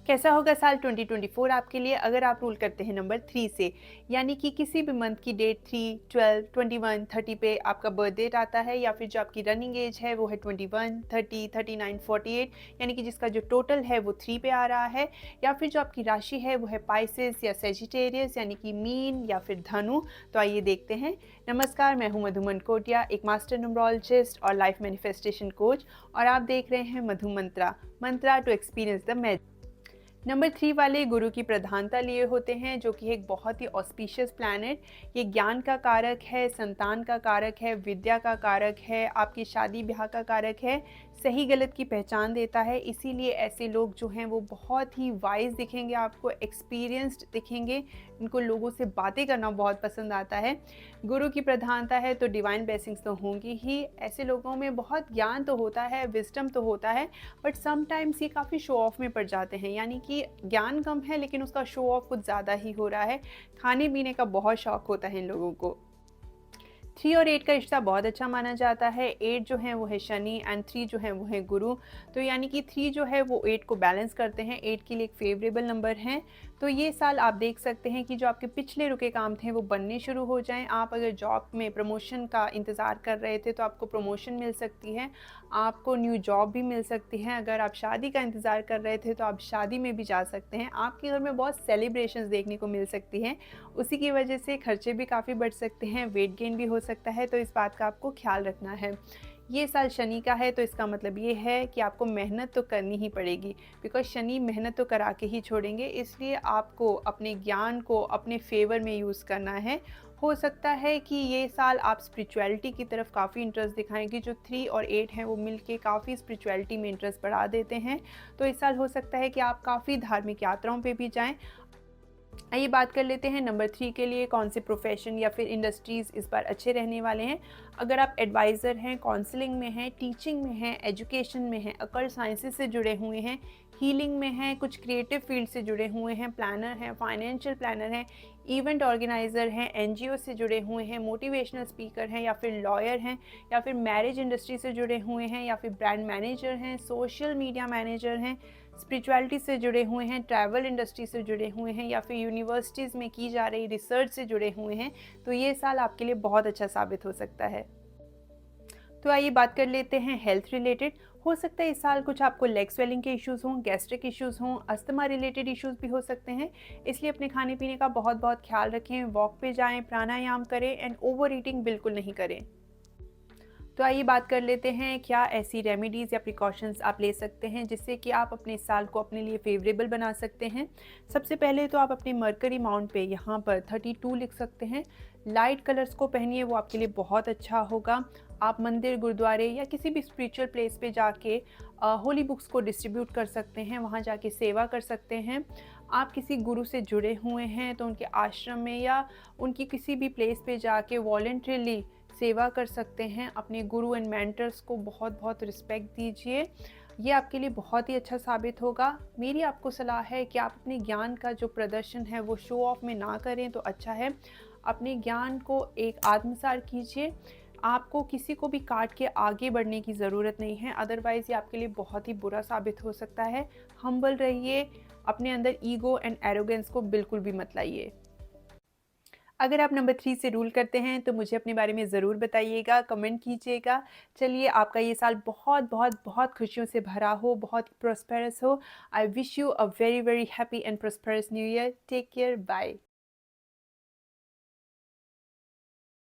कैसा होगा साल 2024 आपके लिए अगर आप रूल करते हैं नंबर 3 से, यानी कि किसी भी मंथ की डेट 3, 12, 21, 30 पे आपका बर्थ डेट आता है, या फिर जो आपकी रनिंग एज है वो है 21, 30, 39, 48, यानी कि जिसका जो टोटल है वो 3 पे आ रहा है, या फिर जो आपकी राशि है वो है पाइसेस या सेजिटेरियस यानी कि मीन या फिर धनु। तो आइए देखते हैं। नमस्कार, मैं हूं मधुमन कोटिया, एक मास्टर न्यूमरोलॉजिस्ट और लाइफ मैनिफेस्टेशन कोच, और आप देख रहे हैं Madhu Mantra, mantra to experience the magic. Number 3 वाले गुरु की प्रधानता लिए होते हैं, जो कि एक बहुत ही ऑस्पिशियस प्लैनेट। ये ज्ञान का कारक है, संतान का कारक है, विद्या का कारक है, आपकी शादी ब्याह का कारक है, सही गलत की पहचान देता है। इसीलिए ऐसे लोग जो हैं वो बहुत ही वाइज दिखेंगे, आपको एक्सपीरियंस्ड दिखेंगे, इनको लोगों से बातें करना बहुत पसंद आता है। गुरु की प्रधानता है तो डिवाइन ब्लेसिंग्स तो होंगी ही। ऐसे लोगों में बहुत ज्ञान तो होता है, विजडम तो होता है, बट समटाइम्स ये काफ़ी शो ऑफ में पड़ जाते हैं, यानी कि ज्ञान कम है लेकिन उसका शो ऑफ कुछ ज़्यादा ही हो रहा है। खाने पीने का बहुत शौक होता है इन लोगों को। 3 और 8 का रिश्ता बहुत अच्छा माना जाता है। 8 जो है वो है शनि एंड 3 जो है वो है गुरु। तो यानी कि 3 जो है वो 8 को बैलेंस करते हैं, 8 के लिए एक फेवरेबल नंबर है। तो ये साल आप देख सकते हैं कि जो आपके पिछले रुके काम थे वो बनने शुरू हो जाएं। आप अगर जॉब में प्रमोशन का इंतज़ार कर रहे थे तो आपको प्रमोशन मिल सकती है, आपको न्यू जॉब भी मिल सकती है। अगर आप शादी का इंतज़ार कर रहे थे तो आप शादी में भी जा सकते हैं। आपके घर में बहुत सेलिब्रेशंस देखने को मिल सकती हैं, उसी की वजह से खर्चे भी काफ़ी बढ़ सकते हैं, वेट गेन भी हो सकता है, तो इस बात का आपको ख्याल रखना है। ये साल शनि का है तो इसका मतलब ये है कि आपको मेहनत तो करनी ही पड़ेगी, बिकॉज़ शनि मेहनत तो करा के ही छोड़ेंगे। इसलिए आपको अपने ज्ञान को अपने फेवर में यूज़ करना है। हो सकता है कि ये साल आप स्पिरिचुअलिटी की तरफ काफ़ी इंटरेस्ट दिखाएँगे। जो 3 और 8 हैं वो मिलके काफ़ी स्पिरिचुअलिटी में इंटरेस्ट बढ़ा देते हैं। तो इस साल हो सकता है कि आप काफ़ी धार्मिक यात्राओं पे भी जाएँ। आइए बात कर लेते हैं नंबर 3 के लिए कौन से प्रोफेशन या फिर इंडस्ट्रीज़ इस बार अच्छे रहने वाले हैं। अगर आप एडवाइज़र हैं, काउंसलिंग में हैं, टीचिंग में हैं, एजुकेशन में हैं, अकल्ट साइंसेस से जुड़े हुए हैं, हीलिंग में हैं, कुछ क्रिएटिव फील्ड से जुड़े हुए हैं, प्लानर हैं, फाइनेंशियल प्लानर हैं, इवेंट ऑर्गेनाइज़र हैं, एनजीओ से जुड़े हुए हैं, मोटिवेशनल स्पीकर हैं, या फिर लॉयर हैं, या फिर मैरिज इंडस्ट्री से जुड़े हुए हैं, या फिर ब्रांड मैनेजर हैं, सोशल मीडिया मैनेजर हैं, स्पिरिचुअलिटी से जुड़े हुए हैं, ट्रैवल इंडस्ट्री से जुड़े हुए हैं, या फिर यूनिवर्सिटीज़ में की जा रही रिसर्च से जुड़े हुए हैं, तो ये साल आपके लिए बहुत अच्छा साबित हो सकता है। तो आइए बात कर लेते हैं हेल्थ रिलेटेड। हो सकता है इस साल कुछ आपको लेग स्वेलिंग के इश्यूज़ हों, गैस्ट्रिक इश्यूज़ हों, अस्थमा रिलेटेड इश्यूज़ भी हो सकते हैं। इसलिए अपने खाने पीने का बहुत बहुत ख्याल रखें, वॉक पे जाएं, प्राणायाम करें एंड ओवर ईटिंग बिल्कुल नहीं करें। तो आइए बात कर लेते हैं क्या ऐसी रेमेडीज़ या प्रिकॉशंस आप ले सकते हैं जिससे कि आप अपने साल को अपने लिए फेवरेबल बना सकते हैं। सबसे पहले तो आप अपने मरकरी माउंट पे यहाँ पर 32 लिख सकते हैं। लाइट कलर्स को पहनिए, वो आपके लिए बहुत अच्छा होगा। आप मंदिर, गुरुद्वारे या किसी भी स्पिरिचुअल प्लेस पे जाके होली बुक्स को डिस्ट्रीब्यूट कर सकते हैं, वहाँ जाके सेवा कर सकते हैं। आप किसी गुरु से जुड़े हुए हैं तो उनके आश्रम में या उनकी किसी भी प्लेस पे जाके वॉलंटरीली सेवा कर सकते हैं। अपने गुरु एंड मेंटर्स को बहुत बहुत रिस्पेक्ट दीजिए, ये आपके लिए बहुत ही अच्छा साबित होगा। मेरी आपको सलाह है कि आप अपने ज्ञान का जो प्रदर्शन है वो शो ऑफ में ना करें तो अच्छा है। अपने ज्ञान को एक आत्मसात कीजिए। आपको किसी को भी काट के आगे बढ़ने की ज़रूरत नहीं है, अदरवाइज़ ये आपके लिए बहुत ही बुरा साबित हो सकता है। हम्बल रहिए, अपने अंदर ईगो एंड एरोगेंस को बिल्कुल भी मत लाइए। अगर आप नंबर 3 से रूल करते हैं तो मुझे अपने बारे में ज़रूर बताइएगा, कमेंट कीजिएगा। चलिए, आपका ये साल बहुत बहुत बहुत खुशियों से भरा हो, बहुत प्रॉस्पेरस हो। I wish you a very very happy and prosperous new year. Take care, bye.